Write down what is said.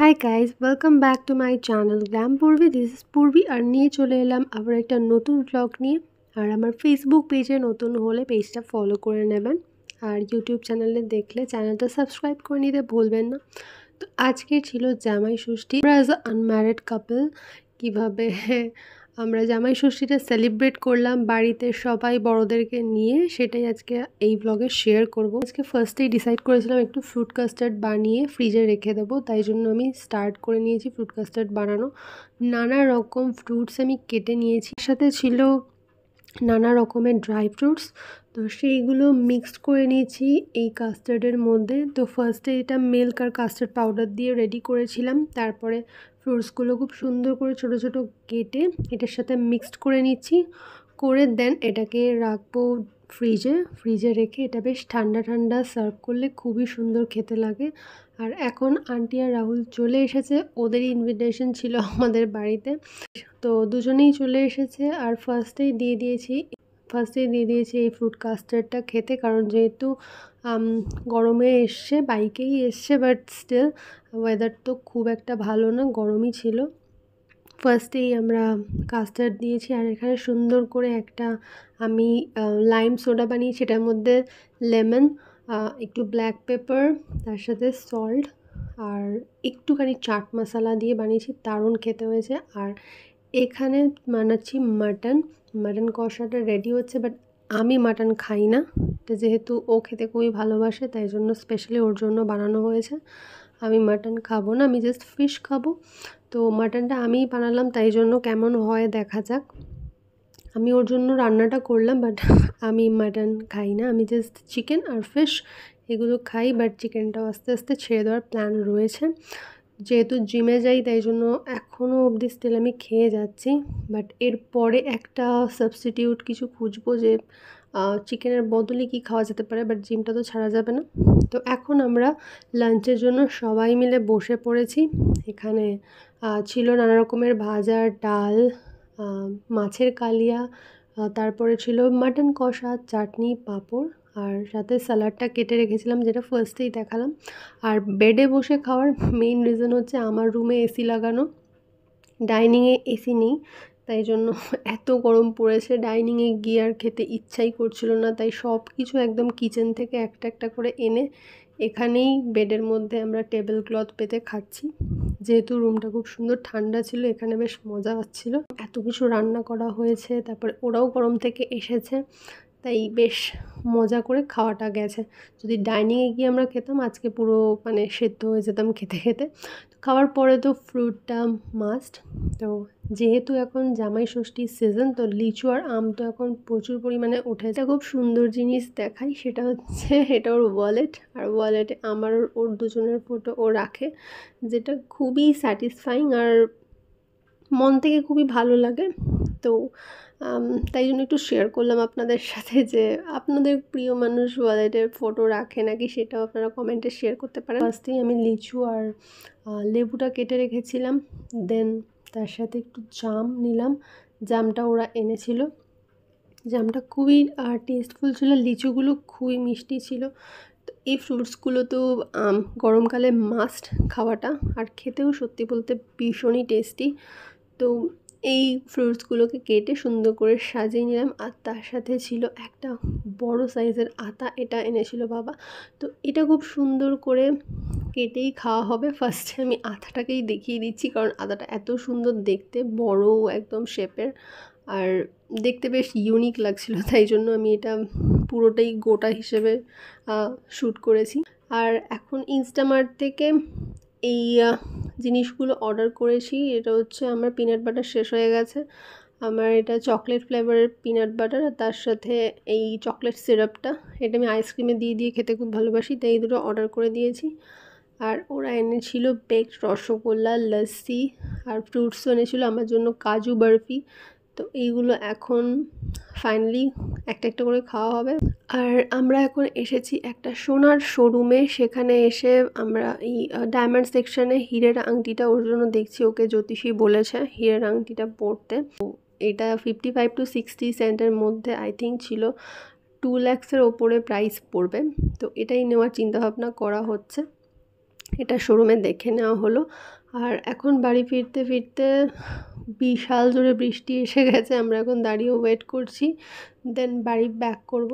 High guys, welcome back to my channel glam Purvi. This is Purvi আর নিয়ে চলে এলাম আবার একটা নতুন ব্লগ নিয়ে। আর আমার ফেসবুক পেজে নতুন হলে পেজটা ফলো করে নেবেন, আর ইউটিউব চ্যানেলে দেখলে চ্যানেলটা সাবস্ক্রাইব করে নিতে ভুলবেন না। তো আজকে ছিল জামাই ষষ্ঠী। আমরা অ্যাজ আ আনম্যারিড কাপল কীভাবে আমরা জামাই ষষ্ঠীটা সেলিব্রেট করলাম বাড়িতে সবাই বড়োদেরকে নিয়ে, সেটাই আজকে এই ব্লগে শেয়ার করব। আজকে ফার্স্টেই ডিসাইড করেছিলাম একটু ফ্রুট কাস্টার্ড বানিয়ে ফ্রিজে রেখে দেবো, তাই জন্য আমি স্টার্ট করে নিয়েছি ফ্রুট কাস্টার্ড বানানো। নানা রকম ফ্রুটস আমি কেটে নিয়েছি, সাথে ছিল নানা রকমের ড্রাই ফ্রুটস। তো সেইগুলো মিক্সড করে নিয়েছি এই কাস্টার্ডের মধ্যে। তো ফার্স্টে এটা মিল্ক আর কাস্টার্ড পাউডার দিয়ে রেডি করেছিলাম, তারপরে ফ্রুটসগুলো খুব সুন্দর করে ছোট ছোট কেটে এটার সাথে মিক্সড করে নিচ্ছি, করে দেন এটাকে রাখবো ফ্রিজে রেখে এটা বেশ ঠান্ডা ঠান্ডা সার্ভ করলে খুবই সুন্দর খেতে লাগে। আর এখন আন্টি আর রাহুল চলে এসেছে, ওদেরই ইনভিটেশন ছিল আমাদের বাড়িতে, তো দুজনেই চলে এসেছে। আর ফার্স্টেই দিয়ে দিয়েছি এই ফ্রুট কাস্টার্ডটা খেতে, কারণ যেহেতু গরমে এসছে, বাইকেই এসছে, বাট স্টিল ওয়েদার তো খুব একটা ভালো না, গরমই ছিল। ফার্স্টেই আমরা কাস্টার্ড দিয়েছি, আর এখানে সুন্দর করে একটা আমি লাইম সোডা বানিয়েছি, এটার মধ্যে লেমন, একটু ব্ল্যাক পেপার, তার সাথে সল্ট আর একটুখানি চাট মশলা দিয়ে বানিয়েছি, দারুণ খেতে হয়েছে। আর এখানে বানাচ্ছি মাটন কষাটা রেডি হচ্ছে, বাট আমি মাটন খাই না, তো যেহেতু ও খেতে খুবই ভালোবাসে তাই জন্য স্পেশালি ওর জন্য বানানো হয়েছে। আমি মাটন খাবো না, আমি জাস্ট ফিশ খাবো। তো মাটনটা আমিই বানালাম, তাই জন্য কেমন হয় দেখা যাক। আমি ওর জন্য রান্নাটা করলাম, বাট আমি মাটন খাই না, আমি জাস্ট চিকেন আর ফিশ এগুলো খাই, বাট চিকেনটাও আস্তে আস্তে ছেড়ে দেওয়ার প্ল্যান রয়েছে। যেহেতু জিমে যাই তাই জন্য এখনও অবধি স্টিল আমি খেয়ে যাচ্ছি, বাট এরপরে একটা সাবস্টিটিউট কিছু খুঁজবো যে চিকেনের বদলে কি খাওয়া যেতে পারে, বাট জিমটা তো ছাড়া যাবে না। তো এখন আমরা লাঞ্চের জন্য সবাই মিলে বসে পড়েছি। এখানে ছিল নানা রকমের ভাজা, ডাল, মাছের কালিয়া, তারপরে ছিল মাটন কষা, চাটনি, পাঁপড়, আর সাথে স্যালাডটা কেটে রেখেছিলাম যেটা ফার্স্টেই দেখালাম। আর বেডে বসে খাওয়ার মেইন রিজন হচ্ছে আমার রুমে এসি লাগানো, ডাইনিংয়ে এসি নেই, তাই জন্য এত গরম পড়েছে, ডাইনিংয়ে গিয়ে আর খেতে ইচ্ছাই করছিল না, তাই সব কিছু একদম কিচেন থেকে একটা একটা করে এনে এখানেই বেডের মধ্যে আমরা টেবিল ক্লথ পেতে খাচ্ছি। যেহেতু রুমটা খুব সুন্দর ঠান্ডা ছিল, এখানে বেশ মজা হচ্ছিল, এত কিছু রান্না করা হয়েছে, তারপরে ওরাও গরম থেকে এসেছে, তাই বেশ মজা করে খাওয়াটা গেছে। যদি ডাইনিংয়ে গিয়ে আমরা খেতাম আজকে পুরো সেদ্ধ হয়ে যেতাম খেতে খেতে। তো খাওয়ার পরে তো ফ্রুটটা মাস্ট। তো যেহেতু এখন জামাই ষষ্ঠীর সিজন, তো লিচু আর আম তো এখন প্রচুর পরিমাণে উঠেছে। খুব সুন্দর জিনিস দেখাই, সেটা হচ্ছে এটা ওর ওয়ালেট, আর ওয়ালেটে আমার ওর দুজনের ফটো ও রাখে, যেটা খুবই স্যাটিসফাইং আর মন থেকে খুবই ভালো লাগে। তো তাই জন্য একটু শেয়ার করলাম আপনাদের সাথে যে আপনাদের প্রিয় মানুষ ওয়ালেটের ফটো রাখে নাকি, সেটাও আপনারা কমেন্টে শেয়ার করতে পারেন। ফার্স্টেই আমি লিচু আর লেবুটা কেটে রেখেছিলাম, দেন তার সাথে একটু জাম নিলাম, জামটা ওরা এনেছিল, জামটা খুবই টেস্টফুল ছিল, লিচুগুলো খুবই মিষ্টি ছিল। তো এই ফ্রুটসগুলো তো গরমকালে মাস্ট খাওয়াটা, আর খেতেও সত্যি বলতে ভীষণই টেস্টি। তো এই ফ্রুটসগুলোকে কেটে সুন্দর করে সাজিয়ে নিলাম, আর তার সাথে ছিল একটা বড় সাইজের আতা, এটা এনেছিল বাবা। তো এটা খুব সুন্দর করে কেটেই খাওয়া হবে। ফার্স্টে আমি আতাটাকেই দেখিয়ে দিচ্ছি, কারণ আতাটা এত সুন্দর দেখতে, বড় একদম শেপের, আর দেখতে বেশ ইউনিক লাগছিল, তাই জন্য আমি এটা পুরোটাই গোটা হিসেবে শ্যুট করেছি। আর এখন ইনস্টামার্ট থেকে এই জিনিসগুলো অর্ডার করেছি। এটা হচ্ছে আমার পিনাট বাটার শেষ হয়ে গেছে, আমার এটা চকলেট ফ্লেভারের পিনাট বাটার, আর তার সাথে এই চকলেট সিরাপটা, এটা আমি আইসক্রিমে দিয়ে খেতে খুব ভালোবাসি, তাই এই দুটো অর্ডার করে দিয়েছি। আর ওরা এনেছিল বেকড রসগোল্লা, লস্যি, আর ফ্রুটসও এনেছিল আমার জন্য, কাজু বরফি। তো এইগুলো এখন ফাইনালি একটা একটা করে খাওয়া হবে। আর আমরা এখন এসেছি একটা সোনার শোরুমে, সেখানে এসে আমরা এই ডায়মন্ড সেকশানে হীরের আংটিটা ওর জন্য দেখছি, ওকে জ্যোতিষী বলেছে হীরের আংটিটা পরতে। এটা 55 to 60 সেন্টের মধ্যে আই থিঙ্ক ছিল, 2 লাখসের ওপরে প্রাইস পড়বে, তো এটাই নেওয়ার চিন্তাভাবনা করা হচ্ছে। এটা শোরুমে দেখে নেওয়া হলো। আর এখন বাড়ি ফিরতে ফিরতে বিশাল জোরে বৃষ্টি এসে গেছে। আমরা এখন দাঁড়িয়ে ওয়েট করছি, দেন বাড়ি ব্যাক করব।